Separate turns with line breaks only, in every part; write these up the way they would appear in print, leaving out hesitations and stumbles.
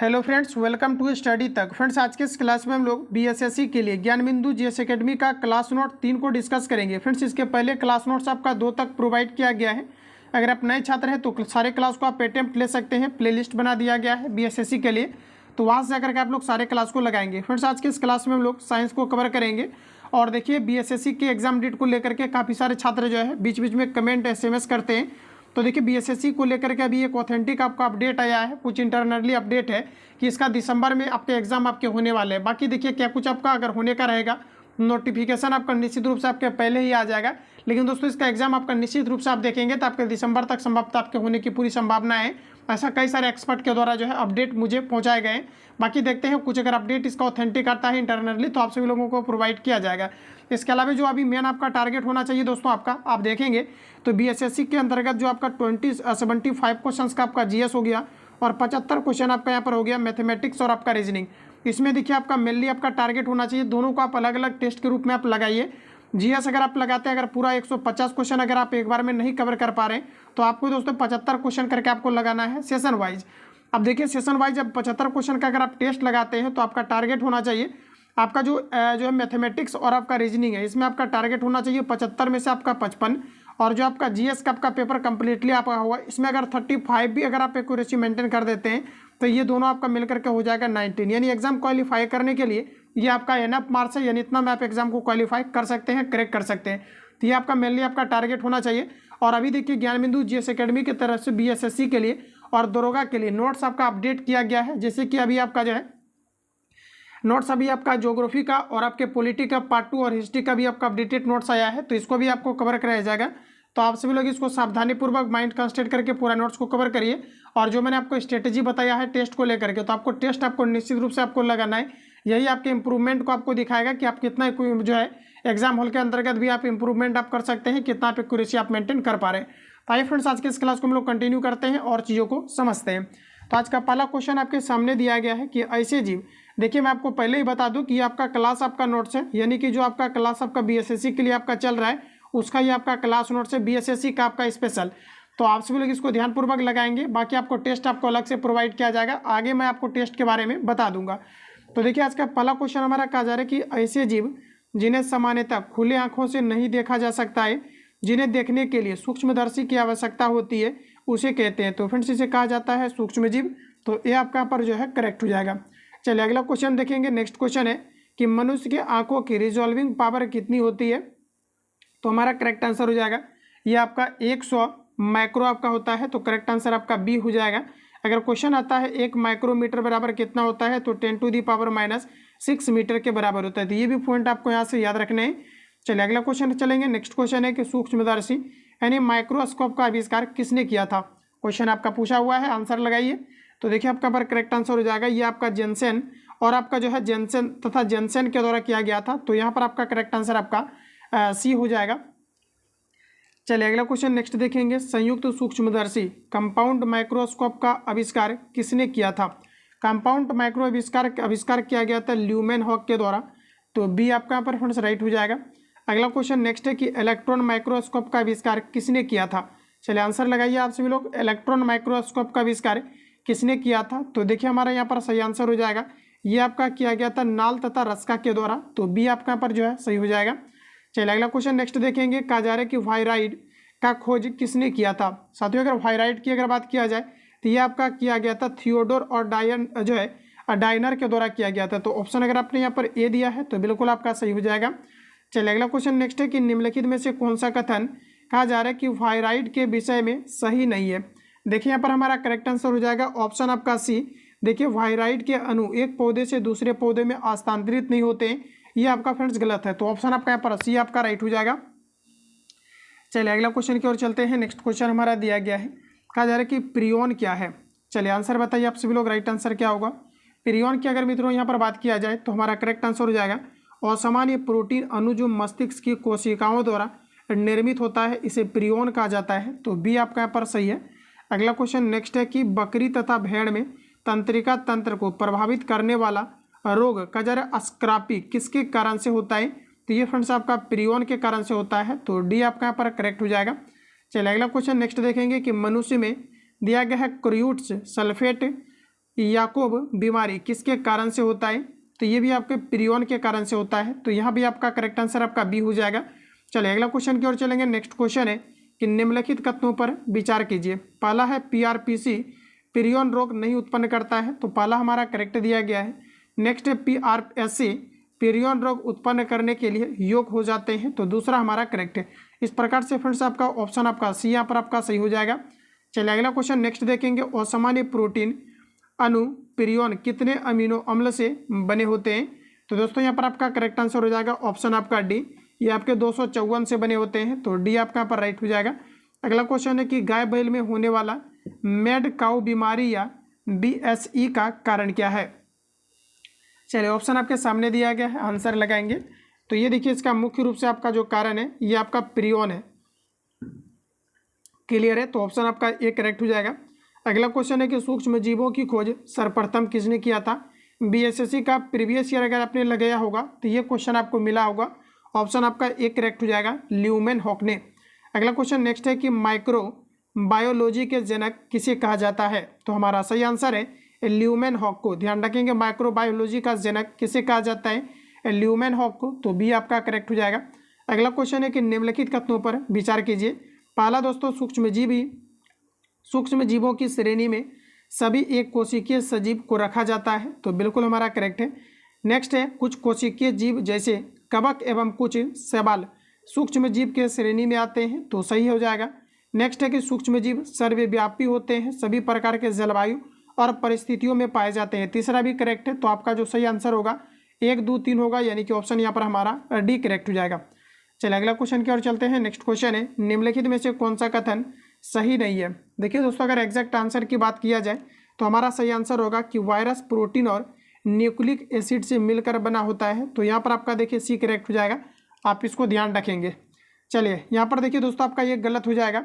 Hello friends, welcome to study Tak. Friends, आज के इस क्लास में हम लोग बीएसएससी के लिए ज्ञान बिंदु जीएस एकेडमी का क्लास नोट 3 को डिस्कस करेंगे। फ्रेंड्स, इसके पहले क्लास नोट्स आपका 2 तक प्रोवाइड किया गया है। अगर आप नए छात्र हैं तो सारे क्लास को आप अटेम्प्ट ले सकते हैं। प्लेलिस्ट बना दिया गया है बीएसएससी के लिए, तो वहाँ से आकर के आप लोग सारे क्लास को लगाएंगे। फ्रेंड्स, आज के इस क्लास में हम लोग साइंस को कवर करेंगे। और देखिए, बीएसएससी के एग्जाम डेट को लेकर के काफ़ी सारे छात्र जो है बीच बीच में कमेंट एसएमएस करते हैं। तो देखिए, बीएसएससी को लेकर के अभी एक ऑथेंटिक आपका अपडेट आया है, कुछ इंटरनली अपडेट है कि इसका दिसंबर में आपके एग्जाम आपके होने वाले हैं। बाकी देखिए, क्या कुछ आपका अगर होने का रहेगा, नोटिफिकेशन आपका निश्चित रूप से आपके पहले ही आ जाएगा। लेकिन दोस्तों, इसका एग्जाम आपका निश्चित रूप से आप देखेंगे तो आपके दिसंबर तक संभवतः आपके होने की पूरी संभावना है। ऐसा कई सारे एक्सपर्ट के द्वारा जो है अपडेट मुझे पहुंचाए गए। बाकी देखते हैं, कुछ अगर अपडेट इसका ऑथेंटिक आता है इंटरनली तो आप सभी लोगों को प्रोवाइड किया जाएगा। इसके अलावा जो अभी मेन आपका टारगेट होना चाहिए दोस्तों, आपका आप देखेंगे तो बीएसएससी के अंतर्गत जो आपका 75 क्वेश्चंस का आपका जीएस हो गया और 75 क्वेश्चन आपका यहाँ पर हो गया मैथमेटिक्स और आपका रीजनिंग। इसमें देखिए, आपका मेनली आपका टारगेट होना चाहिए, दोनों को आप अलग अलग टेस्ट के रूप में आप लगाइए। जीएस अगर आप लगाते हैं, अगर पूरा 150 क्वेश्चन अगर आप एक बार में नहीं कवर कर पा रहे हैं तो आपको दोस्तों 75 क्वेश्चन करके आपको लगाना है सेशन वाइज। अब देखिए, सेशन वाइज जब 75 क्वेश्चन का अगर आप टेस्ट लगाते हैं तो आपका टारगेट होना चाहिए, आपका जो है मैथमेटिक्स और आपका रीजनिंग है, इसमें आपका टारगेट होना चाहिए 75 में से आपका 55। और जो आपका जीएस का आपका पेपर कंप्लीटली आपका हुआ, इसमें अगर 35 भी अगर आप एक्यूरेसी मेंटेन कर देते हैं तो ये दोनों आपका मिलकर के हो जाएगा 19। यानी एग्जाम क्वालिफाई करने के लिए ये आपका एनफ मार्क्स है, यानी इतना में आप एग्जाम को क्वालिफाई कर सकते हैं, करेक्ट कर सकते हैं। तो ये आपका मेनली आपका टारगेट होना चाहिए। और अभी देखिए, ज्ञान बिंदु जीएस एकेडमी की तरफ से बीएसएससी के लिए और दरोगा के लिए नोट्स आपका अपडेट किया गया है। जैसे कि अभी आपका जो है नोट्स अभी आपका ज्योग्राफी का और आपके पॉलिटी का पार्ट 2 और हिस्ट्री का भी आपका अपडेटेड नोट्स आया है, तो इसको भी आपको कवर कराया जाएगा। तो आप सभी लोग इसको सावधानीपूर्वक माइंड कंसंट्रेट करके पूरा नोट्स को कवर करिए। और जो मैंने आपको स्ट्रेटेजी बताया है टेस्ट को लेकर के, तो आपको टेस्ट आपको निश्चित रूप से आपको लगाना है। यही आपके इंप्रूवमेंट को आपको दिखाएगा कि आप कितना जो है एग्जाम हॉल के अंतर्गत भी आप इंप्रूवमेंट आप कर सकते हैं, कितना आप एक्यूरेसी आप मेंटेन कर पा रहे हैं। तो आइए फ्रेंड्स, आज के इस क्लास को हम लोग कंटिन्यू करते हैं और चीज़ों को समझते हैं। तो आज का पहला क्वेश्चन आपके सामने दिया गया है कि ऐसे जीव, देखिए मैं आपको पहले ही बता दूं कि ये आपका क्लास आपका नोट्स है, यानी कि जो आपका क्लास आपका बीएसएससी के लिए आपका चल रहा है उसका ये आपका क्लास नोट्स है, बीएसएससी का आपका स्पेशल। तो आप सभी लोग इसको ध्यानपूर्वक लगाएंगे। बाकी आपको टेस्ट आपको अलग से प्रोवाइड किया जाएगा, आगे मैं आपको टेस्ट के बारे में बता दूंगा। तो देखिए, आज का पहला क्वेश्चन हमारा कहा जा रहा है कि ऐसे जीव जिन्हें सामान्यतः खुले आंखों से नहीं देखा जा सकता है, जिन्हें देखने के लिए सूक्ष्मदर्शी की आवश्यकता होती है, उसे कहते हैं। तो फ्रेंड्स, इसे कहा जाता है सूक्ष्म जीव। तो ये आपका पर जो है करेक्ट हो जाएगा। चलिए अगला क्वेश्चन देखेंगे। नेक्स्ट क्वेश्चन है कि मनुष्य के आंखों की रिजॉल्विंग पावर कितनी होती है। तो हमारा करेक्ट आंसर हो जाएगा ये आपका 100 माइक्रो आपका होता है, तो करेक्ट आंसर आपका बी हो जाएगा। अगर क्वेश्चन आता है 1 माइक्रोमीटर बराबर कितना होता है, तो 10⁻⁻6 मीटर के बराबर होता है। तो ये भी पॉइंट आपको यहाँ से याद रखने हैं। चलिए अगला क्वेश्चन चलेंगे। नेक्स्ट क्वेश्चन है कि सूक्ष्मदर्शी यानी माइक्रोस्कोप का आविष्कार किसने किया था। क्वेश्चन आपका पूछा हुआ है, आंसर लगाइए। तो देखिए, आपका पर करेक्ट आंसर हो जाएगा ये आपका जेनसेन और आपका जो है जेनसेन तथा जेनसेन के द्वारा किया गया था। तो यहाँ पर आपका करेक्ट आंसर आपका सी हो जाएगा। चलिए अगला क्वेश्चन नेक्स्ट देखेंगे। संयुक्त सूक्ष्मदर्शी कंपाउंड माइक्रोस्कोप का आविष्कार किसने किया था। कंपाउंड माइक्रो आविष्कार किया गया था ल्यूमेनहॉक के द्वारा। तो बी आपका यहाँ पर फ्रेंड्स राइट हो जाएगा। अगला क्वेश्चन नेक्स्ट है कि इलेक्ट्रॉन माइक्रोस्कोप का आविष्कार किसने किया था। चलिए आंसर लगाइए आप सभी लोग, इलेक्ट्रॉन माइक्रोस्कोप का आविष्कार किसने किया था। तो देखिए, हमारा यहाँ पर सही आंसर हो जाएगा ये आपका किया गया था नाल तथा रस्का के द्वारा। तो बी आपका यहाँ पर जो है सही हो जाएगा। चलिए अगला क्वेश्चन नेक्स्ट देखेंगे। कहा जा रहा है कि वायराइड का खोज किसने किया था। साथियों, अगर वायराइड की अगर बात किया जाए तो ये आपका किया गया था थियोडोर और डायनर के द्वारा किया गया था। तो ऑप्शन अगर आपने यहाँ पर ए दिया है तो बिल्कुल आपका सही हो जाएगा। चलिए अगला क्वेश्चन नेक्स्ट है कि निम्नलिखित में से कौन सा कथन कहा जा रहा है कि वायराइड के विषय में सही नहीं है। देखिए, यहाँ पर हमारा करेक्ट आंसर हो जाएगा ऑप्शन आपका सी। देखिए, वायराइड के अणु एक पौधे से दूसरे पौधे में हस्तांतरित नहीं होते हैं, ये आपका फ्रेंड्स गलत है। तो ऑप्शन आपका यहाँ पर सी आपका राइट हो जाएगा। चलिए अगला क्वेश्चन की ओर चलते हैं। नेक्स्ट क्वेश्चन हमारा दिया गया है, कहा जा रहा है कि प्रियोन क्या है। चलिए आंसर बताइए आप सभी लोग, राइट आंसर क्या होगा। प्रियोन की अगर मित्रों यहाँ पर बात किया जाए तो हमारा करेक्ट आंसर हो जाएगा असामान्य प्रोटीन अणु जो मस्तिष्क की कोशिकाओं द्वारा निर्मित होता है, इसे प्रियोन कहा जाता है। तो बी आपका यहाँ पर सही है। अगला क्वेश्चन नेक्स्ट है कि बकरी तथा भेड़ में तंत्रिका तंत्र को प्रभावित करने वाला रोग का जरा अस्क्रापी किसके कारण से होता है। तो ये फ्रेंड्स आपका प्रियोन के कारण से होता है। तो डी आपका यहाँ पर करेक्ट हो जाएगा। चलिए अगला क्वेश्चन नेक्स्ट देखेंगे कि मनुष्य में दिया गया है क्रूट्स सल्फेट याकोब बीमारी किसके कारण से होता है? तो ये भी आपके प्रियन के कारण से होता है। तो यहाँ भी आपका करेक्ट आंसर आपका बी हो जाएगा। चलिए अगला क्वेश्चन की ओर चलेंगे। नेक्स्ट क्वेश्चन है कि निम्नलिखित कथनों पर विचार कीजिए। पहला है पीआरपीसी प्रियन रोग नहीं उत्पन्न करता है, तो पहला हमारा करेक्ट दिया गया है। नेक्स्ट है पीआरएससी प्रियन रोग उत्पन्न करने के लिए योग्य हो जाते हैं, तो दूसरा हमारा करेक्ट है। इस प्रकार से फ्रेंड्स आपका ऑप्शन आपका सी यहाँ पर आपका सही हो जाएगा। चलिए अगला क्वेश्चन नेक्स्ट देखेंगे। असामान्य प्रोटीन अणु प्रियन कितने अमीनो अम्ल से बने होते हैं? तो दोस्तों यहाँ पर आपका करेक्ट आंसर हो जाएगा ऑप्शन आपका डी, ये आपके 254 से बने होते हैं, तो डी आपका यहाँ पर राइट हो जाएगा। अगला क्वेश्चन है कि गाय बैल में होने वाला मैड काउ बीमारी या बीएसई का कारण क्या है? चलिए ऑप्शन आपके सामने दिया गया है, आंसर लगाएंगे। तो ये देखिए इसका मुख्य रूप से आपका जो कारण है ये आपका प्रियन है। क्लियर है, तो ऑप्शन आपका ए करेक्ट हो जाएगा। अगला क्वेश्चन है कि सूक्ष्म जीवों की खोज सर्वप्रथम किसने किया था? बीएसएससी का प्रीवियस ईयर अगर आपने लगाया होगा तो ये क्वेश्चन आपको मिला होगा। ऑप्शन आपका ए करेक्ट हो जाएगा, ल्यूमेनहॉक ने। अगला क्वेश्चन नेक्स्ट है कि माइक्रो बायोलॉजी के जनक किसे कहा जाता है? तो हमारा सही आंसर है ल्यूमेनहॉक को। ध्यान रखेंगे माइक्रो बायोलॉजी का जनक किसे कहा जाता है? ल्यूमेनहॉक को, तो बी आपका करेक्ट हो जाएगा। अगला क्वेश्चन है कि निम्नलिखित कथनों पर विचार कीजिए। पहला दोस्तों सूक्ष्म जीवों की श्रेणी में सभी एक कोशिकीय सजीव को रखा जाता है, तो बिल्कुल हमारा करेक्ट है। नेक्स्ट है कुछ कोशिकीय जीव जैसे कवक एवं कुछ शैवाल सूक्ष्म जीव के श्रेणी में आते हैं, तो सही हो जाएगा। नेक्स्ट है कि सूक्ष्म जीव सर्वव्यापी होते हैं, सभी प्रकार के जलवायु और परिस्थितियों में पाए जाते हैं, तीसरा भी करेक्ट है। तो आपका जो सही आंसर होगा 1, 2, 3 होगा, यानी कि ऑप्शन यहाँ पर हमारा डी करेक्ट हो जाएगा। चलिए अगला क्वेश्चन की ओर चलते हैं। नेक्स्ट क्वेश्चन है निम्नलिखित में से कौन सा कथन सही नहीं है? देखिए दोस्तों अगर एग्जैक्ट आंसर की बात किया जाए तो हमारा सही आंसर होगा कि वायरस प्रोटीन और न्यूक्लिक एसिड से मिलकर बना होता है, तो यहाँ पर आपका देखिए सी करेक्ट हो जाएगा, आप इसको ध्यान रखेंगे। चलिए यहाँ पर देखिए दोस्तों आपका ये गलत हो जाएगा।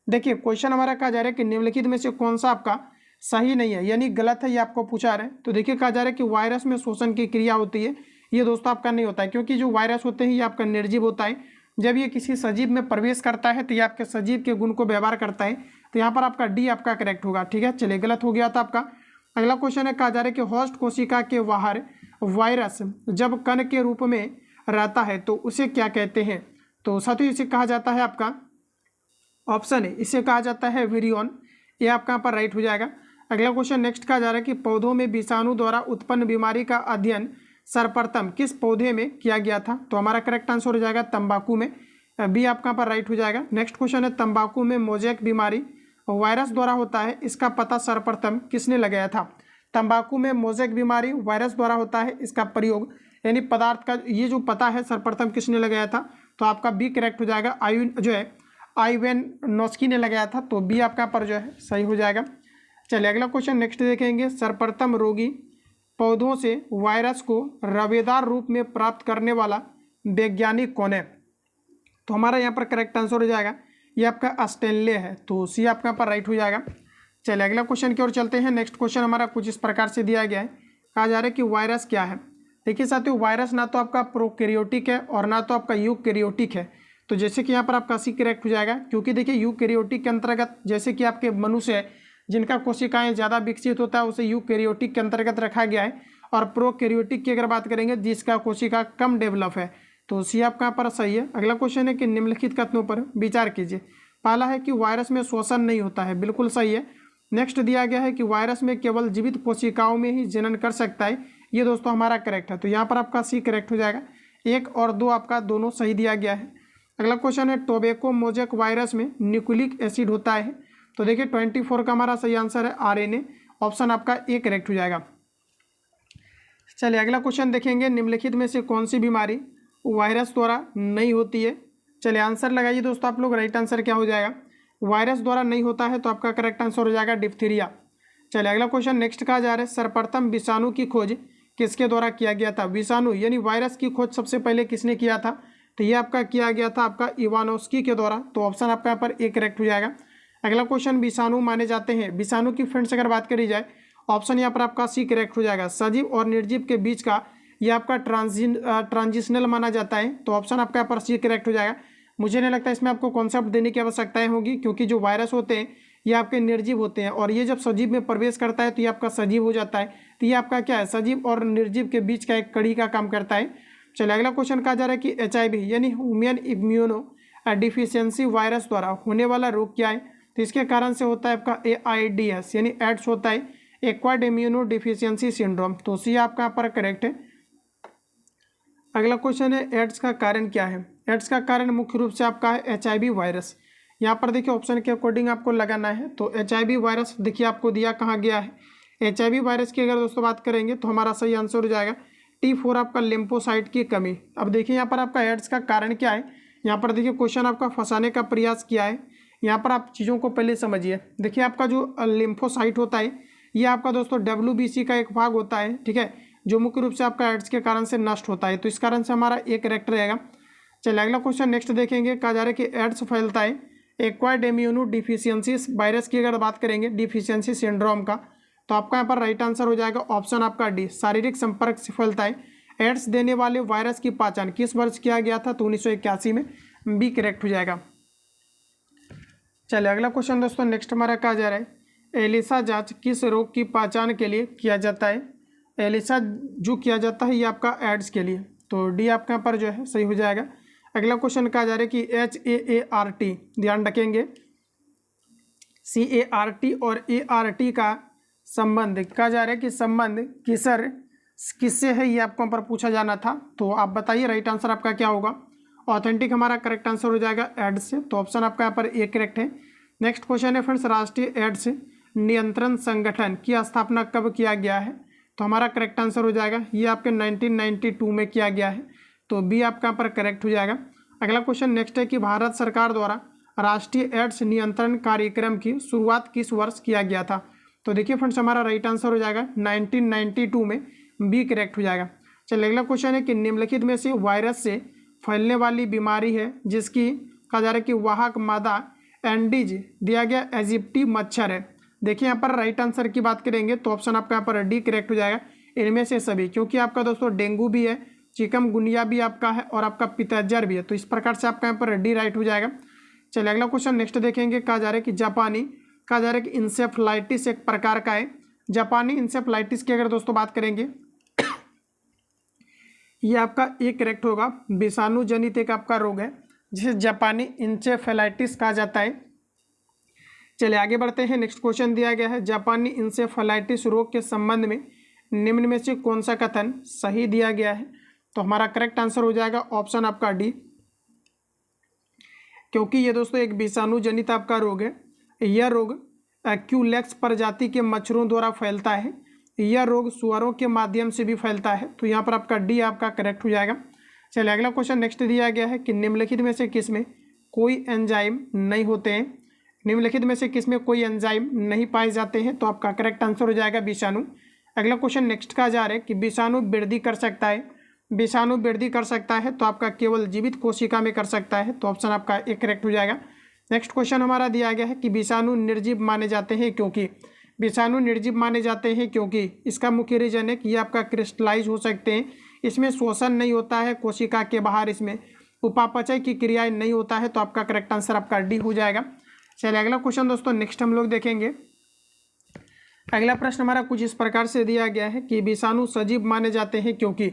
देखिए क्वेश्चन हमारा कहा जा रहा है कि निम्नलिखित में से कौन सा आपका सही नहीं है, यानी गलत है, ये आपको पूछा रहे हैं। तो देखिए कहा जा रहा है कि वायरस में शोषण की क्रिया होती है, ये दोस्तों आपका नहीं होता है, क्योंकि जो वायरस होते हैं ये आपका निर्जीव होता है। जब ये किसी सजीव में प्रवेश करता है तो ये आपके सजीव के गुण को व्यवहार करता है, तो यहाँ पर आपका डी आपका करेक्ट होगा। ठीक है, चलिए गलत हो गया था आपका। अगला क्वेश्चन है कहा जा रहा है कि होस्ट कोशिका के बाहर वायरस जब कण के रूप में रहता है तो उसे क्या कहते हैं? तो साथियों इसे कहा जाता है आपका ऑप्शन है, इसे कहा जाता है विरियन, ये आपका यहाँ पर राइट हो जाएगा। अगला क्वेश्चन नेक्स्ट कहा जा रहा है कि पौधों में विषाणु द्वारा उत्पन्न बीमारी का अध्ययन सर्वप्रथम किस पौधे में किया गया था? तो हमारा करेक्ट आंसर हो जाएगा तंबाकू में, बी आपका यहाँ पर राइट हो जाएगा। नेक्स्ट क्वेश्चन है तंबाकू में मोज़ेक बीमारी वायरस द्वारा होता है, इसका पता सर्वप्रथम किसने लगाया था? तंबाकू में मोज़ेक बीमारी वायरस द्वारा होता है, इसका प्रयोग यानी पदार्थ का ये जो पता है सर्वप्रथम किसने लगाया था? तो आपका बी करेक्ट हो जाएगा, आइवेन नॉस्की ने लगाया था, तो बी आपका पर जो है सही हो जाएगा। चलिए अगला क्वेश्चन नेक्स्ट देखेंगे। सर्वप्रथम रोगी पौधों से वायरस को रवेदार रूप में प्राप्त करने वाला वैज्ञानिक कौन है? तो हमारा यहाँ पर करेक्ट आंसर हो जाएगा ये आपका स्टेनले है, तो सी आपका पर राइट हो जाएगा। चलिए अगला क्वेश्चन की ओर चलते हैं। नेक्स्ट क्वेश्चन हमारा कुछ इस प्रकार से दिया गया है, कहा जा रहा है कि वायरस क्या है? देखिए साथियों वायरस ना तो आपका प्रोकैरियोटिक है और ना तो आपका यूकैरियोटिक है, तो जैसे कि यहाँ पर आपका सी करेक्ट हो जाएगा, क्योंकि देखिए यूकैरियोटिक के अंतर्गत जैसे कि आपके मनुष्य है जिनका कोशिकाएं ज़्यादा विकसित होता है उसे यूकैरियोटिक के अंतर्गत रखा गया है, और प्रोकैरियोटिक की अगर बात करेंगे जिसका कोशिका कम डेवलप है, तो सी आपका पर सही है। अगला क्वेश्चन है कि निम्नलिखित कथनों पर विचार कीजिए। पहला है कि वायरस में शोषण नहीं होता है, बिल्कुल सही है। नेक्स्ट दिया गया है कि वायरस में केवल जीवित कोशिकाओं में ही जनन कर सकता है, ये दोस्तों हमारा करेक्ट है, तो यहाँ पर आपका सी करेक्ट हो जाएगा। 1 और 2 आपका दोनों सही दिया गया है। अगला क्वेश्चन है टोबैको मोज़ेक वायरस में न्यूक्लिक एसिड होता है, तो देखिए 24 का हमारा सही आंसर है RNA, ऑप्शन आपका ए करेक्ट हो जाएगा। चलिए अगला क्वेश्चन देखेंगे। निम्नलिखित में से कौन सी बीमारी वायरस द्वारा नहीं होती है? चलिए आंसर लगाइए दोस्तों आप लोग, राइट आंसर क्या हो जाएगा? वायरस द्वारा नहीं होता है, तो आपका करेक्ट आंसर हो जाएगा डिप्थीरिया। चलिए अगला क्वेश्चन नेक्स्ट कहा जा रहा है सर्वप्रथम विषाणु की खोज किसके द्वारा किया गया था? विषाणु यानी वायरस की खोज सबसे पहले किसने किया था? तो ये आपका किया गया था आपका इवानोस्की के द्वारा, तो ऑप्शन आपका यहाँ पर ए करेक्ट हो जाएगा। अगला क्वेश्चन विषाणु माने जाते हैं, विषाणु की फ्रेंड्स अगर बात करी जाए ऑप्शन यहाँ पर आपका सी करेक्ट हो जाएगा। सजीव और निर्जीव के बीच का ये आपका ट्रांजिशनल माना जाता है, तो ऑप्शन आपका यहाँ पर सी करेक्ट हो जाएगा। मुझे नहीं लगता इसमें आपको कॉन्सेप्ट देने की आवश्यकताएं होगी, क्योंकि जो वायरस होते हैं ये आपके निर्जीव होते हैं, और ये जब सजीव में प्रवेश करता है तो ये आपका सजीव हो जाता है। तो ये आपका क्या है, सजीव और निर्जीव के बीच का एक कड़ी का काम करता है। चलिए अगला क्वेश्चन कहा जा रहा है कि HIV यानी ह्यूमन इम्यूनो डिफिशियंसी वायरस द्वारा होने वाला रोग क्या है। तो इसके कारण से होता है आपका AIDS यानी एड्स होता है, एक्वायर्ड इम्यूनो डिफिशियंसी सिंड्रोम। तो सी आपका यहाँ पर करेक्ट है। अगला क्वेश्चन है एड्स का कारण क्या है। एड्स का कारण मुख्य रूप से आपका है HIV वायरस। यहाँ पर देखिए ऑप्शन के अकॉर्डिंग आपको लगाना है। तो HIV वायरस देखिए आपको दिया कहाँ गया है। HIV वायरस की अगर दोस्तों बात करेंगे तो हमारा सही आंसर हो जाएगा T4 आपका लिम्फोसाइट की कमी। अब देखिए यहाँ पर आपका एड्स का कारण क्या है। यहाँ पर देखिए क्वेश्चन आपका फंसाने का प्रयास किया है। यहाँ पर आप चीज़ों को पहले समझिए। देखिए आपका जो लिम्फोसाइट होता है ये आपका दोस्तों WBC का एक भाग होता है, ठीक है, जो मुख्य रूप से आपका एड्स के कारण से नष्ट होता है। तो इस कारण से हमारा एक करेक्ट रहेगा। चलिए अगला क्वेश्चन नेक्स्ट देखेंगे। कहा जा रहा है कि एड्स फैलता है एक्वायर्ड इम्यूनो डिफिशियंसी वायरस की अगर बात करेंगे डिफिशियंसी सिंड्रोम का, तो आपका यहाँ पर राइट आंसर हो जाएगा ऑप्शन आपका डी, शारीरिक संपर्क से फैलता है। एड्स देने वाले वायरस की पहचान किस वर्ष किया गया था, तो 1981 में, बी करेक्ट हो जाएगा। चलिए अगला क्वेश्चन दोस्तों नेक्स्ट हमारा कहा जा रहा है एलिसा जांच किस रोग की पहचान के लिए किया जाता है। एलिसा जो किया जाता है ये आपका एड्स के लिए, तो डी आपके यहाँ पर जो है सही हो जाएगा। अगला क्वेश्चन कहा जा रहा है कि HAART, ध्यान रखेंगे CART और ART का संबंध कहा जा रहा है कि संबंध किससे है, ये आपको पर पूछा जाना था। तो आप बताइए राइट आंसर आपका क्या होगा। ऑथेंटिक हमारा करेक्ट आंसर हो जाएगा एड्स से, तो ऑप्शन आपका यहाँ पर ए करेक्ट है। नेक्स्ट क्वेश्चन है फ्रेंड्स, राष्ट्रीय एड्स नियंत्रण संगठन की स्थापना कब किया गया है। तो हमारा करेक्ट आंसर हो जाएगा ये आपके 1992 में किया गया है, तो बी आपका यहाँ पर करेक्ट हो जाएगा। अगला क्वेश्चन नेक्स्ट है कि भारत सरकार द्वारा राष्ट्रीय एड्स नियंत्रण कार्यक्रम की शुरुआत किस वर्ष किया गया था। तो देखिए फ्रेंड्स हमारा राइट आंसर हो जाएगा 1992 में, बी करेक्ट हो जाएगा। चलिए अगला क्वेश्चन है कि निम्नलिखित में से वायरस से फैलने वाली बीमारी है जिसकी कहा जा रहा है कि वाहक मादा एंडीज दिया गया इजिप्टी मच्छर है। देखिए यहाँ पर राइट आंसर की बात करेंगे तो ऑप्शन आपका यहाँ पर डी करेक्ट हो जाएगा, इनमें से सभी, क्योंकि आपका दोस्तों डेंगू भी है, चिकनगुनिया भी आपका है और आपका पित्तजर भी है, तो इस प्रकार से आपका यहाँ पर डी राइट हो जाएगा। चलिए अगला क्वेश्चन नेक्स्ट देखेंगे। कहा जा रहा है कि कहा जा रहा है कि इंसेफ्लाइटिस एक प्रकार का है। जापानी इंसेफ्लाइटिस की अगर दोस्तों बात करेंगे ये आपका एक करेक्ट होगा, विषाणु जनित एक आपका रोग है जिसे जापानी इंसेफ्लाइटिस कहा जाता है। चलिए आगे बढ़ते हैं। नेक्स्ट क्वेश्चन दिया गया है जापानी इंसेफ्लाइटिस रोग के संबंध में निम्न में से कौन सा कथन सही दिया गया है। तो हमारा करेक्ट आंसर हो जाएगा ऑप्शन आपका डी, क्योंकि ये दोस्तों एक विषाणु जनित आपका रोग है। यह रोग एक्यूलेक्स प्रजाति के मच्छरों द्वारा फैलता है। यह रोग सुअरों के माध्यम से भी फैलता है, तो यहाँ पर आपका डी आपका करेक्ट हो जाएगा। चलिए अगला क्वेश्चन नेक्स्ट दिया गया है कि निम्नलिखित में से किसमें कोई एंजाइम नहीं होते हैं। निम्नलिखित में से किसमें कोई एंजाइम नहीं पाए जाते हैं, तो आपका करेक्ट आंसर हो जाएगा विषाणु। अगला क्वेश्चन नेक्स्ट का जा रहा है कि विषाणु वृद्धि कर सकता है। विषाणु वृद्धि कर सकता है तो आपका केवल जीवित कोशिका में कर सकता है, तो ऑप्शन आपका एक करेक्ट हो जाएगा। नेक्स्ट क्वेश्चन हमारा दिया गया है कि विषाणु निर्जीव माने जाते हैं क्योंकि। विषाणु निर्जीव माने जाते हैं क्योंकि इसका मुख्य रीजन है कि ये आपका क्रिस्टलाइज हो सकते हैं, इसमें शोषण नहीं होता है कोशिका के बाहर, इसमें उपापचय की क्रियाएं नहीं होता है, तो आपका करेक्ट आंसर आपका डी हो जाएगा। चलिए अगला क्वेश्चन दोस्तों नेक्स्ट हम लोग देखेंगे। अगला प्रश्न हमारा कुछ इस प्रकार से दिया गया है कि विषाणु सजीव माने जाते हैं क्योंकि।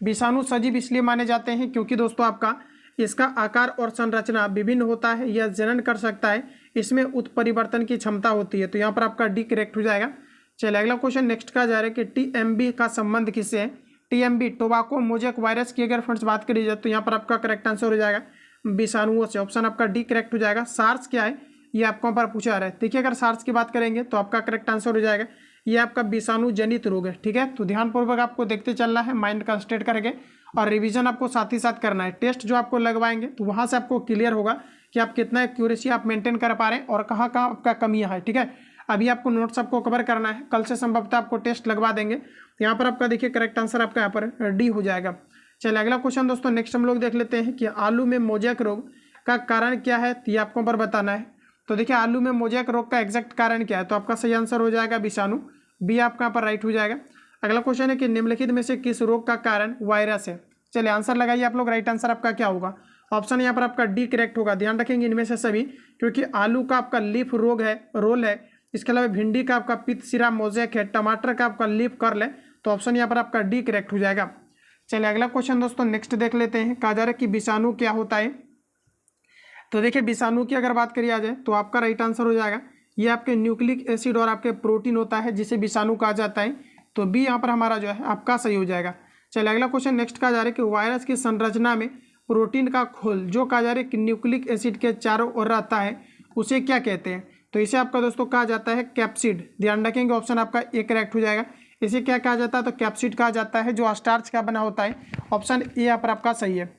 विषाणु सजीव इसलिए माने जाते हैं क्योंकि दोस्तों आपका इसका आकार और संरचना विभिन्न होता है, यह जनन कर सकता है, इसमें उत्परिवर्तन की क्षमता होती है, तो यहाँ पर आपका डी करेक्ट हो जाएगा। चलिए अगला क्वेश्चन नेक्स्ट का जा रहा है कि TMB का संबंध किससे है। TMB टोबैको मोज़ेक वायरस की अगर फ्रेंड्स बात करी जाए तो यहाँ पर आपका करेक्ट आंसर हो जाएगा विषाणुओं से, ऑप्शन आपका डी करेक्ट हो जाएगा। सार्स क्या है ये आपको पर पूछा जा रहा है। देखिए अगर सार्स की बात करेंगे तो आपका करेक्ट आंसर हो जाएगा ये आपका विषाणु जनित रोग है, ठीक है। तो ध्यानपूर्वक आपको देखते चलना है, माइंड कंसंट्रेट करके, और रिवीजन आपको साथ ही साथ करना है। टेस्ट जो आपको लगवाएंगे तो वहाँ से आपको क्लियर होगा कि आप कितना एक्यूरेसी आप मेंटेन कर पा रहे हैं और कहाँ कहाँ आपका कमियाँ है, ठीक है। अभी आपको नोट्स आपको कवर करना है, कल से संभवतः आपको टेस्ट लगवा देंगे। तो यहाँ पर आपका देखिए करेक्ट आंसर आपका यहाँ पर डी हो जाएगा। चलिए अगला क्वेश्चन दोस्तों नेक्स्ट हम लोग देख लेते हैं कि आलू में मोज़ेक रोग का कारण क्या है, ये आपको पर बताना है। तो देखिए आलू में मोज़ेक रोग का एग्जैक्ट कारण क्या है, तो आपका सही आंसर हो जाएगा विषाणु, बी आपका यहाँ पर राइट हो जाएगा। अगला क्वेश्चन है कि निम्नलिखित में से किस रोग का कारण वायरस है। चलिए आंसर लगाइए आप लोग, राइट आंसर आपका क्या होगा। ऑप्शन यहाँ पर आपका डी करेक्ट होगा। ध्यान रखेंगे इनमें से सभी, क्योंकि आलू का आपका लीफ रोग है, रोल है, इसके अलावा भिंडी का आपका पित्त सिरा मोजेक है, टमाटर का आपका लीफ कर्ल है, तो ऑप्शन यहाँ पर आपका डी करेक्ट हो जाएगा। चलिए अगला क्वेश्चन दोस्तों नेक्स्ट देख लेते हैं। कहा जा रहा है कि विषाणु क्या होता है। तो देखिए विषाणु की अगर बात करी जाए तो आपका राइट आंसर हो जाएगा ये आपके न्यूक्लिक एसिड और आपके प्रोटीन होता है जिसे विषाणु कहा जाता है। तो बी यहाँ पर हमारा जो है आपका सही हो जाएगा। चलिए अगला क्वेश्चन नेक्स्ट कहा जा रहा है कि वायरस की संरचना में प्रोटीन का खोल जो कहा जा रहा है कि न्यूक्लिक एसिड के चारों ओर रहता है उसे क्या कहते हैं। तो इसे आपका दोस्तों कहा जाता है कैप्सिड। ध्यान रखेंगे ऑप्शन आपका ए करेक्ट हो जाएगा। इसे क्या कहा जाता है, तो कैप्सिड कहा जाता है जो स्टार्च का बना होता है। ऑप्शन ए यहाँ पर आपका सही है।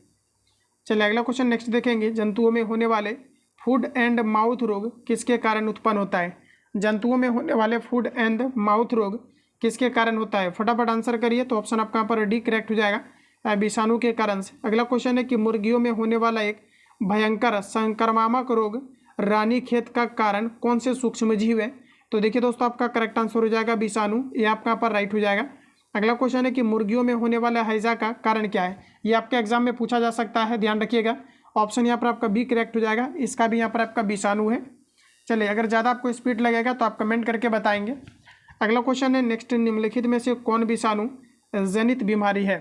चलिए अगला क्वेश्चन नेक्स्ट देखेंगे। जंतुओं में होने वाले फूड एंड माउथ रोग किसके कारण उत्पन्न होता है। जंतुओं में होने वाले फूड एंड माउथ रोग किसके कारण होता है, फटाफट आंसर करिए। तो ऑप्शन आपका यहाँ पर डी करेक्ट हो जाएगा, विषाणु के कारण से। अगला क्वेश्चन है कि मुर्गियों में होने वाला एक भयंकर संक्रामक रोग रानीखेत का कारण कौन से सूक्ष्म जीव है। तो देखिए दोस्तों आपका करेक्ट आंसर हो जाएगा विषाणु, ये आपका यहाँ पर राइट हो जाएगा। अगला क्वेश्चन है कि मुर्गियों में होने वाला हैजा का कारण क्या है। ये आपके एग्जाम में पूछा जा सकता है, ध्यान रखिएगा। ऑप्शन यहाँ पर आपका बी करेक्ट हो जाएगा, इसका भी यहाँ पर आपका विषाणु है। चलिए अगर ज़्यादा आपको स्पीड लगेगा तो आप कमेंट करके बताएंगे। अगला क्वेश्चन है नेक्स्ट, निम्नलिखित में से कौन विषाणु जनित बीमारी है।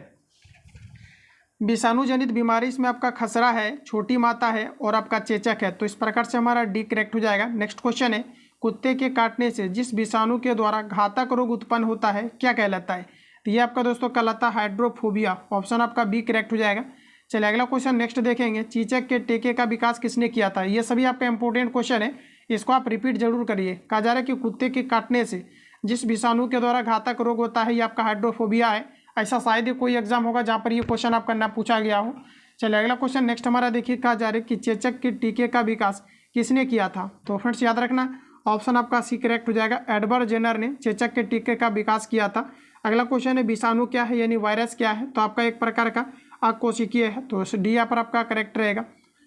विषाणु जनित बीमारी इसमें आपका खसरा है, छोटी माता है और आपका चेचक है। तो इस प्रकार से हमारा डी करेक्ट हो जाएगा। नेक्स्ट क्वेश्चन है कुत्ते के काटने से जिस विषाणु के द्वारा घातक रोग उत्पन्न होता है क्या कहलाता है। तो ये आपका दोस्तों कहलाता है हाइड्रोफोबिया। ऑप्शन आपका बी करेक्ट हो जाएगा। चलिए अगला क्वेश्चन नेक्स्ट देखेंगे। चीचक के टीके का विकास किसने किया था। ये सभी आपका इंपॉर्टेंट क्वेश्चन है, इसको आप रिपीट जरूर करिए। कहा जा रहा है कि कुत्ते के काटने से जिस विषाणु के द्वारा घातक रोग होता है ये आपका हाइड्रोफोबिया है। ऐसा शायद ही कोई एग्जाम होगा जहाँ पर ये क्वेश्चन आपका ना पूछा गया हो। चलिए अगला क्वेश्चन नेक्स्ट हमारा देखिए। कहा जा रहा है कि चेचक के टीके का विकास किसने किया था। तो फ्रेंड्स याद रखना ऑप्शन आपका सी करेक्ट हो जाएगा, एडवर्ड जेनर ने चेचक के टीके का विकास किया था। अगला क्वेश्चन है विषाणु क्या है यानी वायरस क्या है। तो आपका एक प्रकार का अकोशिकीय है, तो डी यहाँ पर आपका करेक्ट रहेगा।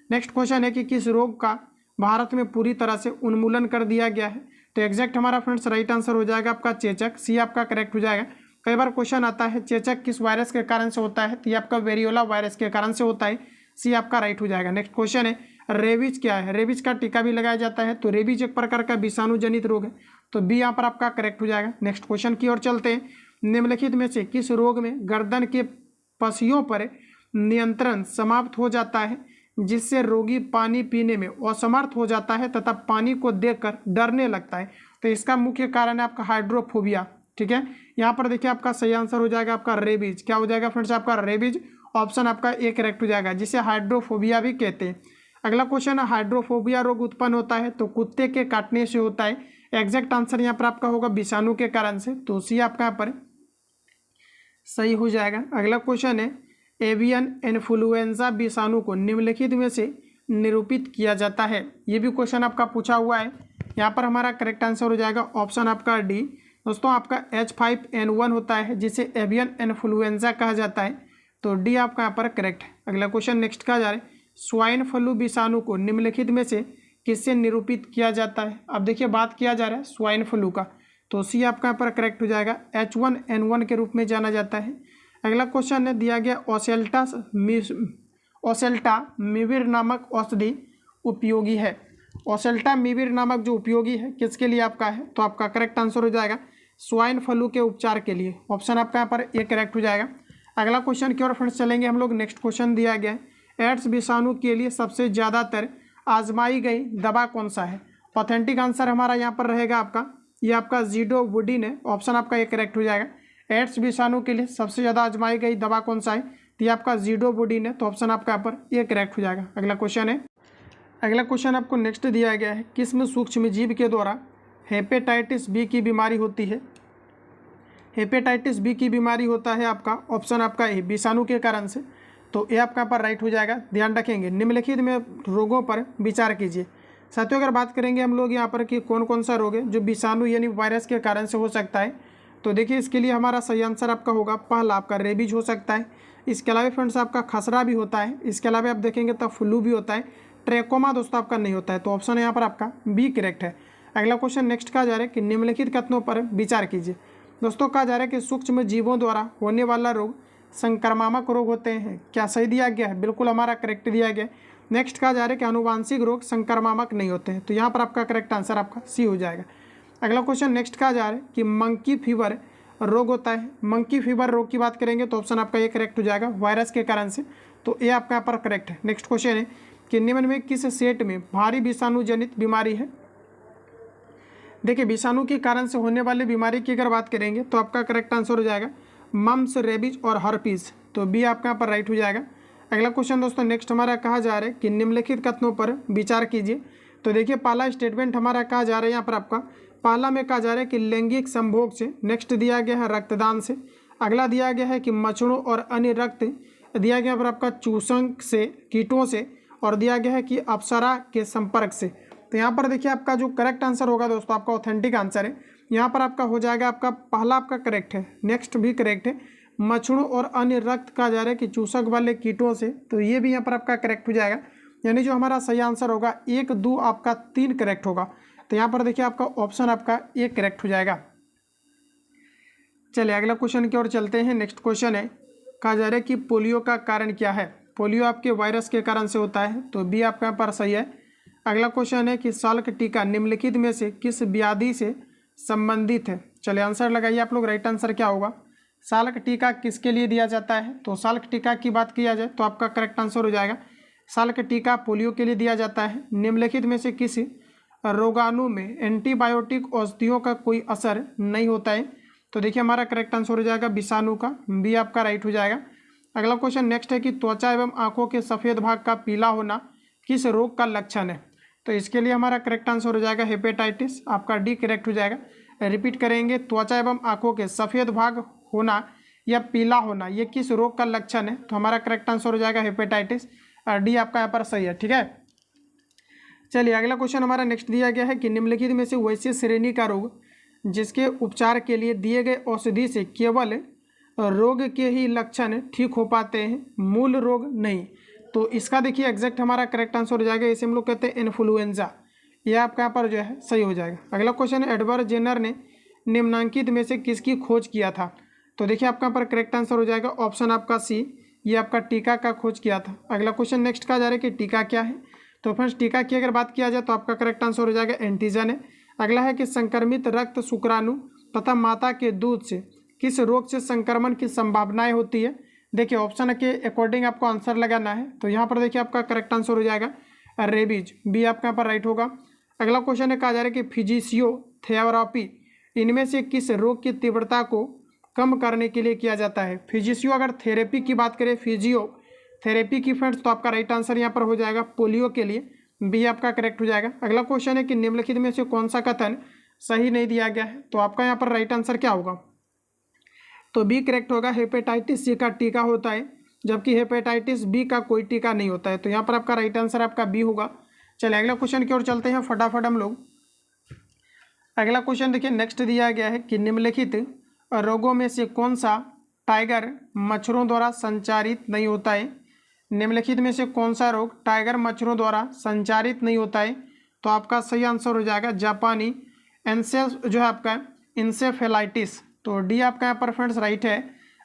नेक्स्ट क्वेश्चन है कि किस रोग का भारत में पूरी तरह से उन्मूलन कर दिया गया है। तो एग्जैक्ट हमारा फ्रेंड्स राइट आंसर हो जाएगा आपका चेचक, सी आपका करेक्ट हो जाएगा। कई बार क्वेश्चन आता है चेचक किस वायरस के कारण से होता है, तो ये आपका वेरियोला वायरस के कारण से होता है, सी आपका राइट हो जाएगा। नेक्स्ट क्वेश्चन है रेबीज क्या है। रेबीज का टीका भी लगाया जाता है, तो रेबीज एक प्रकार का विषाणु जनित रोग है, तो बी यहाँ पर आपका करेक्ट हो जाएगा। नेक्स्ट क्वेश्चन की ओर चलते हैं। निम्नलिखित में से किस रोग में गर्दन के पसियों पर नियंत्रण समाप्त हो जाता है जिससे रोगी पानी पीने में असमर्थ हो जाता है तथा पानी को देखकर डरने लगता है। तो इसका मुख्य कारण है आपका हाइड्रोफोबिया। ठीक है, यहाँ पर देखिए आपका सही आंसर हो जाएगा आपका रेबीज। क्या हो जाएगा फ्रेंड्स आपका रेबीज, ऑप्शन आपका ए करेक्ट हो जाएगा, जिसे हाइड्रोफोबिया भी कहते हैं। अगला क्वेश्चन है हाइड्रोफोबिया रोग उत्पन्न होता है तो कुत्ते के काटने से होता है। एग्जैक्ट आंसर यहाँ पर आपका होगा विषाणु के कारण से, तो सी आपका यहाँ पर सही हो जाएगा। अगला क्वेश्चन है एवियन इन्फ्लुएंजा विषाणु को निम्नलिखित में से निरूपित किया जाता है। ये भी क्वेश्चन आपका पूछा हुआ है, यहाँ पर हमारा करेक्ट आंसर हो जाएगा ऑप्शन आपका डी। दोस्तों आपका H5N1 होता है जिसे एवियन इन्फ्लुएंजा कहा जाता है, तो डी आपका यहाँ पर करेक्ट है। अगला क्वेश्चन नेक्स्ट कहा जा रहा है स्वाइन फ्लू विषाणु को निम्नलिखित में से किससे निरूपित किया जाता है। अब देखिए बात किया जा रहा है स्वाइन फ्लू का, तो सी आपका यहाँ पर करेक्ट हो जाएगा, H1N1 के रूप में जाना जाता है। अगला क्वेश्चन है दिया गया ओसेल्टामिविर नामक औषधि उपयोगी है। ओसेल्टामिविर नामक जो उपयोगी है किसके लिए आपका है, तो आपका करेक्ट आंसर हो जाएगा स्वाइन फ्लू के उपचार के लिए। ऑप्शन आपका यहाँ पर ए करेक्ट हो जाएगा। अगला क्वेश्चन की ओर फ्रेंड्स चलेंगे हम लोग। नेक्स्ट क्वेश्चन दिया गया है एड्स विषाणु के लिए सबसे ज़्यादातर आजमाई गई दवा कौन सा है। ऑथेंटिक आंसर हमारा यहाँ पर रहेगा आपका, ये आपका ज़िडोवुडिन है। ऑप्शन आपका ये करेक्ट हो जाएगा। एड्स विषाणु के लिए सबसे ज़्यादा आजमाई गई दवा कौन सा है, तो ये आपका ज़िडोवुडिन है, तो ऑप्शन आपका यहाँ पर ये करेक्ट हो जाएगा। अगला क्वेश्चन है, अगला क्वेश्चन आपको नेक्स्ट दिया गया है किस्म सूक्ष्म जीव के द्वारा हेपेटाइटिस बी की बीमारी होती है। हेपेटाइटिस बी की बीमारी होता है आपका ऑप्शन आपका ए विषाणु के कारण से, तो ये आपका पर राइट हो जाएगा। ध्यान रखेंगे निम्नलिखित में रोगों पर विचार कीजिए। साथियों अगर बात करेंगे हम लोग यहाँ पर कि कौन कौन सा रोग है जो विषाणु यानी वायरस के कारण से हो सकता है, तो देखिए इसके लिए हमारा सही आंसर आपका होगा पहला आपका रेबीज हो सकता है। इसके अलावा फ्रेंड्स आपका खसरा भी होता है। इसके अलावा आप देखेंगे तो फ्लू भी होता है। ट्रेकोमा दोस्तों आपका नहीं होता है, तो ऑप्शन यहाँ पर आपका बी करेक्ट है। अगला क्वेश्चन नेक्स्ट कहा जा रहा है कि निम्नलिखित कथनों पर विचार कीजिए। दोस्तों कहा जा रहा है कि सूक्ष्म जीवों द्वारा होने वाला रोग संक्रामक रोग होते हैं। क्या सही दिया गया है? बिल्कुल हमारा करेक्ट दिया गया है। नेक्स्ट कहा जा रहा है कि आनुवांशिक रोग संक्रामक नहीं होते हैं, तो यहाँ पर आपका करेक्ट आंसर आपका सी हो जाएगा। अगला क्वेश्चन नेक्स्ट कहा जा रहा है कि मंकी फीवर रोग होता है। मंकी फीवर रोग की बात करेंगे तो ऑप्शन आपका ये करेक्ट हो जाएगा, वायरस के कारण से, तो ये आपका यहाँ पर करेक्ट है। नेक्स्ट क्वेश्चन है कि निम्न में किस सेट में भारी विषाणु जनित बीमारी है। देखिए विषाणु के कारण से होने वाली बीमारी की अगर बात करेंगे तो आपका करेक्ट आंसर हो जाएगा मम्स, रेबीज और हर्पीज, तो बी आपका यहाँ पर राइट हो जाएगा। अगला क्वेश्चन दोस्तों नेक्स्ट हमारा कहा जा रहा है कि निम्नलिखित कथनों पर विचार कीजिए। तो देखिए पहला स्टेटमेंट हमारा कहा जा रहा है यहाँ पर आपका, पहला में कहा जा रहा है कि लैंगिक संभोग से, नेक्स्ट दिया गया है रक्तदान से, अगला दिया गया है कि मच्छरों और अन्य रक्त दिया गया पर आपका चूसक से, कीटों से, और दिया गया है कि अप्सरा के संपर्क से। तो यहाँ पर देखिए आपका जो करेक्ट आंसर होगा दोस्तों, आपका ऑथेंटिक आंसर है, यहाँ पर आपका हो जाएगा आपका पहला आपका करेक्ट है, नेक्स्ट भी करेक्ट है, मच्छरों और अन्य रक्त कहा जा रहा है कि चूसक वाले कीटों से, तो ये भी यहाँ पर आपका करेक्ट हो जाएगा। यानी जो हमारा सही आंसर होगा 1, 2 आपका 3 करेक्ट होगा, तो यहाँ पर देखिए आपका ऑप्शन आपका 1 करेक्ट हो जाएगा। चलिए अगला क्वेश्चन की ओर चलते हैं। नेक्स्ट क्वेश्चन है, कहा जा रहा है कि पोलियो का कारण क्या है। पोलियो आपके वायरस के कारण से होता है, तो बी आपका यहाँ पर सही है। अगला क्वेश्चन है कि साल्क टीका निम्नलिखित में से किस व्याधि से संबंधित है। चलिए आंसर लगाइए आप लोग, राइट आंसर क्या होगा। साल्क टीका किसके लिए दिया जाता है, तो साल्क टीका की बात किया जाए तो आपका करेक्ट आंसर हो जाएगा साल्क टीका पोलियो के लिए दिया जाता है। निम्नलिखित में से किसी रोगाणु में एंटीबायोटिक औषधियों का कोई असर नहीं होता है, तो देखिए हमारा करेक्ट आंसर हो जाएगा विषाणु का, बी आपका राइट हो जाएगा। अगला क्वेश्चन नेक्स्ट है कि त्वचा एवं आंखों के सफ़ेद भाग का पीला होना किस रोग का लक्षण है, तो इसके लिए हमारा करेक्ट आंसर हो जाएगा हेपेटाइटिस, आपका डी करेक्ट हो जाएगा। रिपीट करेंगे, त्वचा एवं आंखों के सफ़ेद भाग होना या पीला होना ये किस रोग का लक्षण है, तो हमारा करेक्ट आंसर हो जाएगा हेपेटाइटिस, डी आपका यहाँ पर सही है। ठीक है, चलिए अगला क्वेश्चन हमारा नेक्स्ट दिया गया है कि निम्नलिखित में से वैसे श्रेणी का रोग जिसके उपचार के लिए दिए गए औषधि से केवल रोग के ही लक्षण ठीक हो पाते हैं, मूल रोग नहीं, तो इसका देखिए एग्जैक्ट हमारा करेक्ट आंसर हो जाएगा, इसे हम लोग कहते हैं इन्फ्लुएंजा, ये आपका यहाँ पर जो है सही हो जाएगा। अगला क्वेश्चन है एडवर्ड जेनर ने निम्नांकित में से किसकी खोज किया था, तो देखिए आपका यहाँ पर करेक्ट आंसर हो जाएगा ऑप्शन आपका सी, ये आपका टीका का खोज किया था। अगला क्वेश्चन नेक्स्ट कहा जा रहा है कि टीका क्या है, तो फ्रेंड्स टीका की अगर बात किया जाए तो आपका करेक्ट आंसर हो जाएगा एंटीजन है। अगला है कि संक्रमित रक्त शुक्राणु तथा माता के दूध से किस रोग से संक्रमण की संभावनाएं होती है, देखिए ऑप्शन के अकॉर्डिंग आपको आंसर लगाना है, तो यहाँ पर देखिए आपका करेक्ट आंसर हो जाएगा रेबीज, बी आपका यहाँ पर राइट होगा। अगला क्वेश्चन है कहा जा रहा है कि फिजिशियोथेरापी इनमें से किस रोग की तीव्रता को कम करने के लिए किया जाता है। फिजिशियो अगर थेरेपी की बात करें, फिजियोथेरेपी की फ्रेंड्स, तो आपका राइट आंसर यहाँ पर हो जाएगा पोलियो के लिए, बी आपका करेक्ट हो जाएगा। अगला क्वेश्चन है कि निम्नलिखित में से कौन सा कथन सही नहीं दिया गया है, तो आपका यहाँ पर राइट आंसर क्या होगा, तो बी करेक्ट होगा, हेपेटाइटिस सी का टीका होता है जबकि हेपेटाइटिस बी का कोई टीका नहीं होता है, तो यहाँ पर आपका राइट आंसर आपका बी होगा। चलिए अगला क्वेश्चन की ओर चलते हैं फटाफट हम लोग। अगला क्वेश्चन देखिए नेक्स्ट दिया गया है कि निम्नलिखित रोगों में से कौन सा टाइगर मच्छरों द्वारा संचारित नहीं होता है। निम्नलिखित में से कौन सा रोग टाइगर मच्छरों द्वारा संचारित नहीं होता है, तो आपका सही आंसर हो जाएगा जापानी जो है आपका इंसेफेलाइटिस, तो डी आपका यहाँ पर फ्रेंड्स राइट है।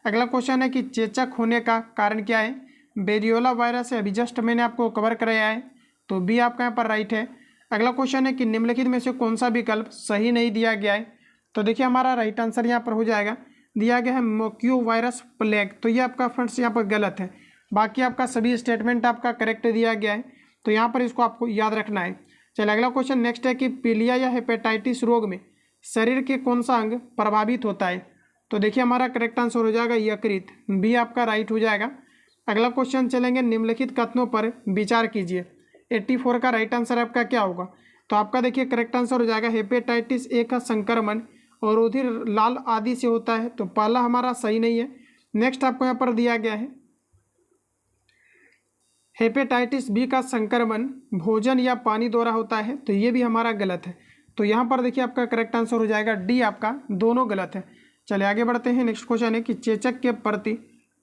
अगला क्वेश्चन है कि चेचक होने का कारण क्या है, वेरियोला वायरस है, अभी जस्ट मैंने आपको कवर कराया है, तो बी आपका यहाँ पर राइट है। अगला क्वेश्चन है कि निम्नलिखित में से कौन सा विकल्प सही नहीं दिया गया है, तो देखिए हमारा राइट आंसर यहाँ पर हो जाएगा, दिया गया है मोक्यू वायरस प्लेग, तो ये आपका फ्रेंड्स यहाँ पर गलत है, बाकी आपका सभी स्टेटमेंट आपका करेक्ट दिया गया है, तो यहाँ पर इसको आपको याद रखना है। चलिए अगला क्वेश्चन नेक्स्ट है कि पीलिया या हेपेटाइटिस रोग में शरीर के कौन सा अंग प्रभावित होता है, तो देखिए हमारा करेक्ट आंसर हो जाएगा यकृत, बी आपका राइट हो जाएगा। अगला क्वेश्चन चलेंगे निम्नलिखित कथनों पर विचार कीजिए, 84 का राइट आंसर आपका क्या होगा, तो आपका देखिए करेक्ट आंसर हो जाएगा हेपेटाइटिस ए का संक्रमण और रुधिर लाल आदि से होता है, तो पहला हमारा सही नहीं है। नेक्स्ट आपको यहाँ पर दिया गया है हेपेटाइटिस बी का संक्रमण भोजन या पानी द्वारा होता है, तो ये भी हमारा गलत है, तो यहाँ पर देखिए आपका करेक्ट आंसर हो जाएगा डी, आपका दोनों गलत है। चलिए आगे बढ़ते हैं। नेक्स्ट क्वेश्चन है कि चेचक के प्रति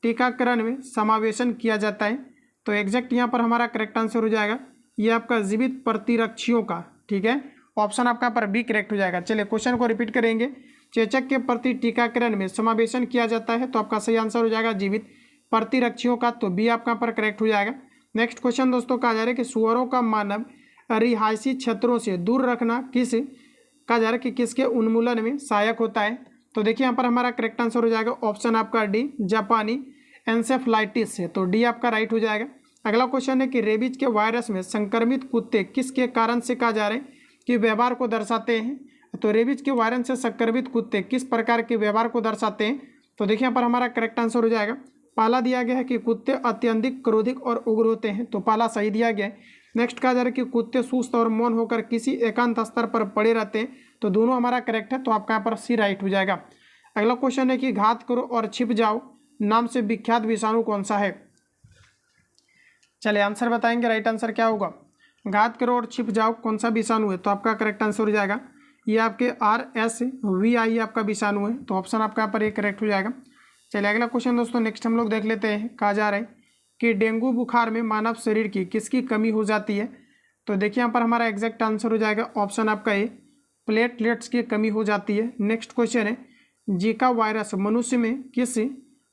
टीकाकरण में समावेशन किया जाता है, तो एग्जैक्ट यहाँ पर हमारा करेक्ट आंसर हो जाएगा ये आपका जीवित प्रतिरक्षियों का, ठीक है, ऑप्शन आपका पर बी करेक्ट हो जाएगा। चलिए क्वेश्चन को रिपीट करेंगे, चेचक के प्रति टीकाकरण में समावेशन किया जाता है? तो आपका सही आंसर हो जाएगा जीवित प्रतिरक्षियों का, तो बी आपका पर करेक्ट हो जाएगा। नेक्स्ट क्वेश्चन दोस्तों कहा जा रहा है कि सुअरों का मानव रिहायशी क्षेत्रों से दूर रखना कहा जा रहा है कि किसके उन्मूलन में सहायक होता है? तो देखिए यहाँ पर हमारा करेक्ट आंसर हो जाएगा ऑप्शन आपका डी, जापानी एंसेफ्लाइटिस से, तो डी आपका राइट हो जाएगा। अगला क्वेश्चन है कि रेबीज के वायरस में संक्रमित कुत्ते किसके कारण से कहा जा रहा है कि व्यवहार को दर्शाते हैं? तो रेबीज के वायरस से संक्रमित कुत्ते किस प्रकार के व्यवहार को दर्शाते हैं? तो देखिए यहाँ पर हमारा करेक्ट आंसर हो जाएगा पहला दिया गया है कि कुत्ते अत्यधिक क्रोधिक और उग्र होते हैं, तो पहला सही दिया गया है। नेक्स्ट कहा जा रहा है कि कुत्ते सुस्त और मौन होकर किसी एकांत स्तर पर पड़े रहते हैं, तो दोनों हमारा करेक्ट है, तो आपका यहाँ पर सी राइट हो जाएगा। अगला क्वेश्चन है कि घात करो और छिप जाओ नाम से विख्यात विषाणु कौन सा है? चलिए आंसर बताएंगे, राइट आंसर क्या होगा? घात करो और छिप जाओ कौन सा विषाणु है? तो आपका करेक्ट आंसर हो जाएगा ये आपके RSVI आपका विषाणु है, तो ऑप्शन आपका यहाँ पर ये करेक्ट हो जाएगा। चलिए अगला क्वेश्चन दोस्तों नेक्स्ट हम लोग देख लेते हैं। कहा जा रहा है कि डेंगू बुखार में मानव शरीर की किसकी कमी हो जाती है? तो देखिए यहाँ पर हमारा एग्जैक्ट आंसर हो जाएगा ऑप्शन आपका ए, प्लेटलेट्स की कमी हो जाती है। नेक्स्ट क्वेश्चन है जीका वायरस मनुष्य में किस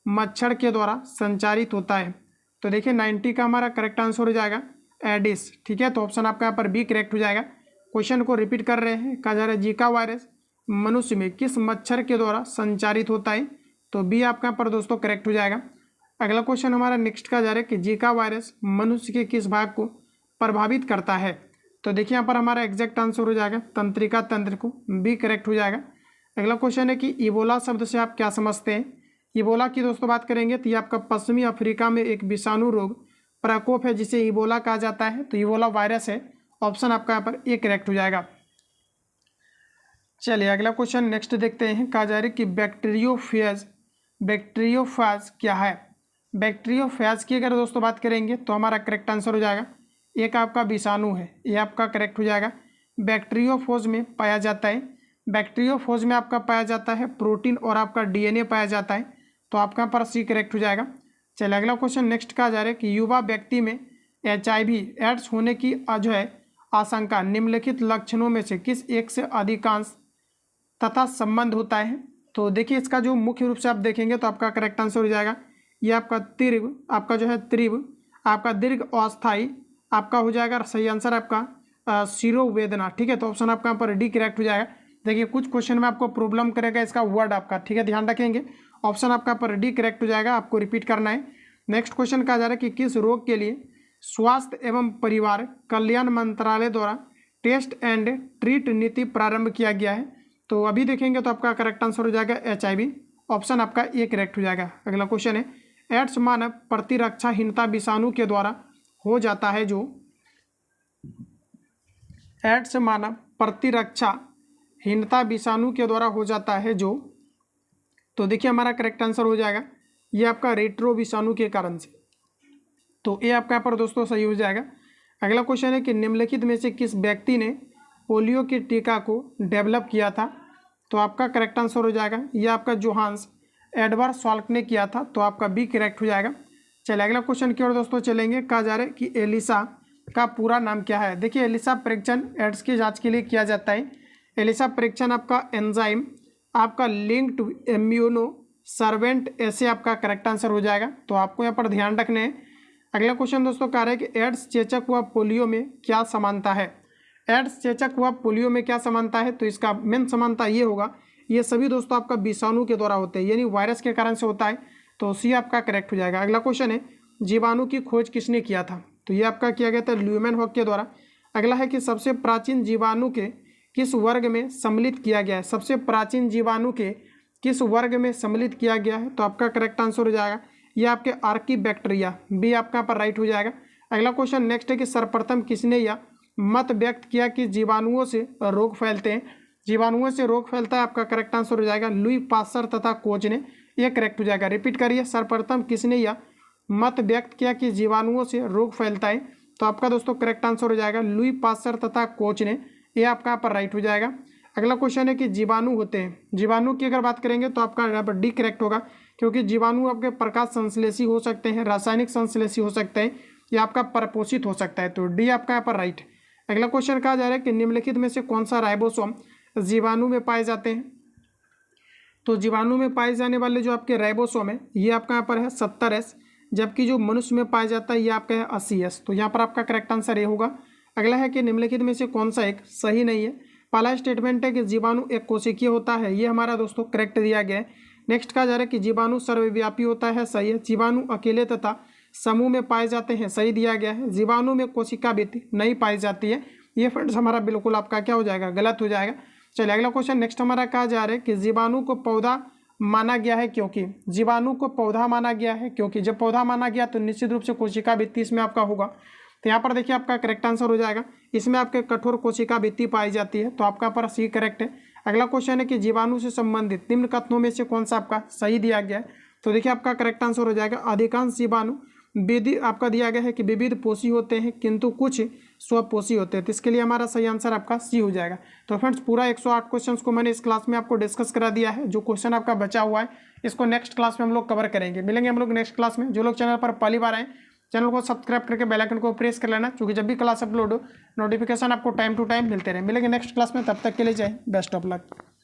मच्छर के द्वारा संचारित होता है? तो देखिए 90 का हमारा करेक्ट आंसर हो जाएगा एडिस, ठीक है, तो ऑप्शन आपका यहाँ पर बी करेक्ट हो जाएगा। क्वेश्चन को रिपीट कर रहे हैं, कहा जा रहा है जीका वायरस मनुष्य में किस मच्छर के द्वारा संचारित होता है? तो बी आपका यहाँ पर दोस्तों करेक्ट हो जाएगा। अगला क्वेश्चन हमारा नेक्स्ट का जा रहा है कि जीका वायरस मनुष्य के किस भाग को प्रभावित करता है? तो देखिए यहाँ पर हमारा एग्जैक्ट आंसर हो जाएगा तंत्रिका तंत्र को, बी करेक्ट हो जाएगा। अगला क्वेश्चन है कि इबोला शब्द से आप क्या समझते हैं? इबोला की दोस्तों बात करेंगे तो ये आपका पश्चिमी अफ्रीका में एक विषाणु रोग प्रकोप है जिसे इबोला कहा जाता है, तो इबोला वायरस है, ऑप्शन आपका यहाँ पर ए करेक्ट हो जाएगा। चलिए अगला क्वेश्चन नेक्स्ट देखते हैं। कहा जा रहा है कि बैक्टीरियोफेज क्या है? बैक्टीरियोफेज की अगर दोस्तों बात करेंगे तो हमारा करेक्ट आंसर हो जाएगा एक आपका विषाणु है, ये आपका करेक्ट हो जाएगा। बैक्टीरियोफेज में पाया जाता है, बैक्टीरियोफेज में आपका पाया जाता है प्रोटीन और आपका DNA पाया जाता है, तो आपका पर सी करेक्ट हो जाएगा। चलिए अगला क्वेश्चन नेक्स्ट कहा जा रहा है कि युवा व्यक्ति में HIV एड्स होने की जो है आशंका निम्नलिखित लक्षणों में से किस एक से अधिकांश तथा संबंध होता है? तो देखिए इसका जो मुख्य रूप से आप देखेंगे तो आपका करेक्ट आंसर हो जाएगा ये आपका तीव्र, आपका जो है तीव्र, आपका दीर्घ अस्थायी, आपका हो जाएगा सही आंसर आपका शिरोवेदना, ठीक है, तो ऑप्शन आपका यहाँ पर डी करेक्ट हो जाएगा। देखिए कुछ क्वेश्चन में आपको प्रॉब्लम करेगा इसका वर्ड आपका, ठीक है, ध्यान रखेंगे, ऑप्शन आपका पर डी करेक्ट हो जाएगा, आपको रिपीट करना है। नेक्स्ट क्वेश्चन कहा जा रहा है कि किस रोग के लिए स्वास्थ्य एवं परिवार कल्याण मंत्रालय द्वारा टेस्ट एंड ट्रीट नीति प्रारंभ किया गया है? तो अभी देखेंगे तो आपका करेक्ट आंसर हो जाएगा HIV, ऑप्शन आपका ए करेक्ट हो जाएगा। अगला क्वेश्चन है एड्स मानव प्रतिरक्षाहीनता विषाणु के द्वारा हो जाता है जो? एड्स मानव प्रतिरक्षाहीनता विषाणु के द्वारा हो जाता है जो? तो देखिए हमारा करेक्ट आंसर हो जाएगा ये आपका रेट्रो विषाणु के कारण से, तो ये आपका यहाँ पर दोस्तों सही हो जाएगा। अगला क्वेश्चन है कि निम्नलिखित में से किस व्यक्ति ने पोलियो के टीका को डेवलप किया था? तो आपका करेक्ट आंसर हो जाएगा ये आपका जोहान्स एडवर्ड साल्क ने किया था, तो आपका बी करेक्ट हो जाएगा। चलिए अगला क्वेश्चन की ओर दोस्तों चलेंगे। कहा जा रहा है कि एलिसा का पूरा नाम क्या है? देखिए एलिसा परीक्षण एड्स की जांच के लिए किया जाता है। एलिसा परीक्षण आपका एंजाइम आपका लिंक टू इम्यूनो सर्वेंट ऐसे आपका करेक्ट आंसर हो जाएगा, तो आपको यहाँ पर ध्यान रखने हैं। अगला क्वेश्चन दोस्तों कह रहा है कि एड्स चेचक व पोलियो में क्या समानता है? एड्स चेचक व पोलियो में क्या समानता है? तो इसका मेन समानता ये होगा ये सभी दोस्तों आपका विषाणु के द्वारा होते हैं, यानी वायरस के कारण से होता है, तो सी आपका करेक्ट हो जाएगा। अगला क्वेश्चन है जीवाणु की खोज किसने किया था? तो ये आपका किया गया था ल्यूमेनहॉक के द्वारा। अगला है कि सबसे प्राचीन जीवाणु के किस वर्ग में सम्मिलित किया गया है? सबसे प्राचीन जीवाणु के किस वर्ग में सम्मिलित किया गया है? तो आपका करेक्ट आंसर हो जाएगा ये आपके आर्कीबैक्टीरिया, बी आपका पर राइट हो जाएगा। अगला क्वेश्चन नेक्स्ट है कि सर्वप्रथम किसने यह मत व्यक्त किया कि जीवाणुओं से रोग फैलते हैं? जीवाणुओं से रोग फैलता है, आपका करेक्ट आंसर हो जाएगा लुई पास्चर तथा कोच ने, यह करेक्ट हो जाएगा। रिपीट करिए, सर्वप्रथम किसने यह मत व्यक्त किया कि जीवाणुओं से रोग फैलता है? तो आपका दोस्तों करेक्ट आंसर हो जाएगा लुई पास्चर तथा कोच ने, यह आपका यहाँ पर राइट हो जाएगा। अगला क्वेश्चन है कि जीवाणु होते हैं, जीवाणु की अगर बात करेंगे तो आपका यहाँ पर डी करेक्ट होगा, क्योंकि जीवाणु आपके प्रकाश संश्लेषी हो सकते हैं, रासायनिक संश्लेषी हो सकते हैं, या आपका परपोषित हो सकता है, तो डी आपका यहाँ पर राइट। अगला क्वेश्चन कहा जा रहा है कि निम्नलिखित में से कौन सा राइबोसोम जीवाणु में पाए जाते हैं? तो जीवाणु में पाए जाने वाले जो आपके राइबोसोम है ये आपका यहाँ पर है 70S, जबकि जो मनुष्य में पाया जाता है ये आपका है 80S। तो यहाँ पर आपका करेक्ट आंसर ये होगा। अगला है कि निम्नलिखित में से कौन सा एक सही नहीं है। पहला स्टेटमेंट है कि जीवाणु एक कोशिकीय होता है, ये हमारा दोस्तों करेक्ट दिया गया है। नेक्स्ट कहा जा रहा है कि जीवाणु सर्वव्यापी होता है, सही है। जीवाणु अकेले तथा समूह में पाए जाते हैं, सही दिया गया है। जीवाणु में कोशिका भित्ति नहीं पाई जाती है, ये फ्रेंड्स हमारा बिल्कुल आपका क्या हो जाएगा, गलत हो जाएगा। चलिए अगला क्वेश्चन नेक्स्ट हमारा कहा जा रहा है कि जीवाणु को पौधा माना गया है क्योंकि, जीवाणु को पौधा माना गया है क्योंकि जब पौधा माना गया तो निश्चित रूप से कोशिका भित्ति इसमें आपका होगा। तो यहाँ पर देखिए आपका करेक्ट आंसर हो जाएगा, इसमें आपके कठोर कोशिका भित्ति पाई जाती है, तो आपका पर सी करेक्ट है। अगला क्वेश्चन है कि जीवाणु से संबंधित निम्न कथनों में से कौन सा आपका सही दिया गया है। तो देखिए आपका करेक्ट आंसर हो जाएगा अधिकांश जीवाणु विधि आपका दिया गया है कि विविध पोषी होते हैं किंतु कुछ स्वपोषी होते हैं, तो इसके लिए हमारा सही आंसर आपका सी हो जाएगा। तो फ्रेंड्स पूरा 108 क्वेश्चंस को मैंने इस क्लास में आपको डिस्कस करा दिया है। जो क्वेश्चन आपका बचा हुआ है इसको नेक्स्ट क्लास में हम लोग कवर करेंगे। मिलेंगे हम लोग नेक्स्ट क्लास में। जो लोग चैनल पर पहली बार आए चैनल को सब्सक्राइब करके बेल आइकन को प्रेस कर लेना, क्योंकि जब भी क्लास अपलोड हो नोटिफिकेशन आपको टाइम टू टाइम मिलते रहे। मिलेंगे नेक्स्ट क्लास में, तब तक के लिए जय, बेस्ट ऑफ लक।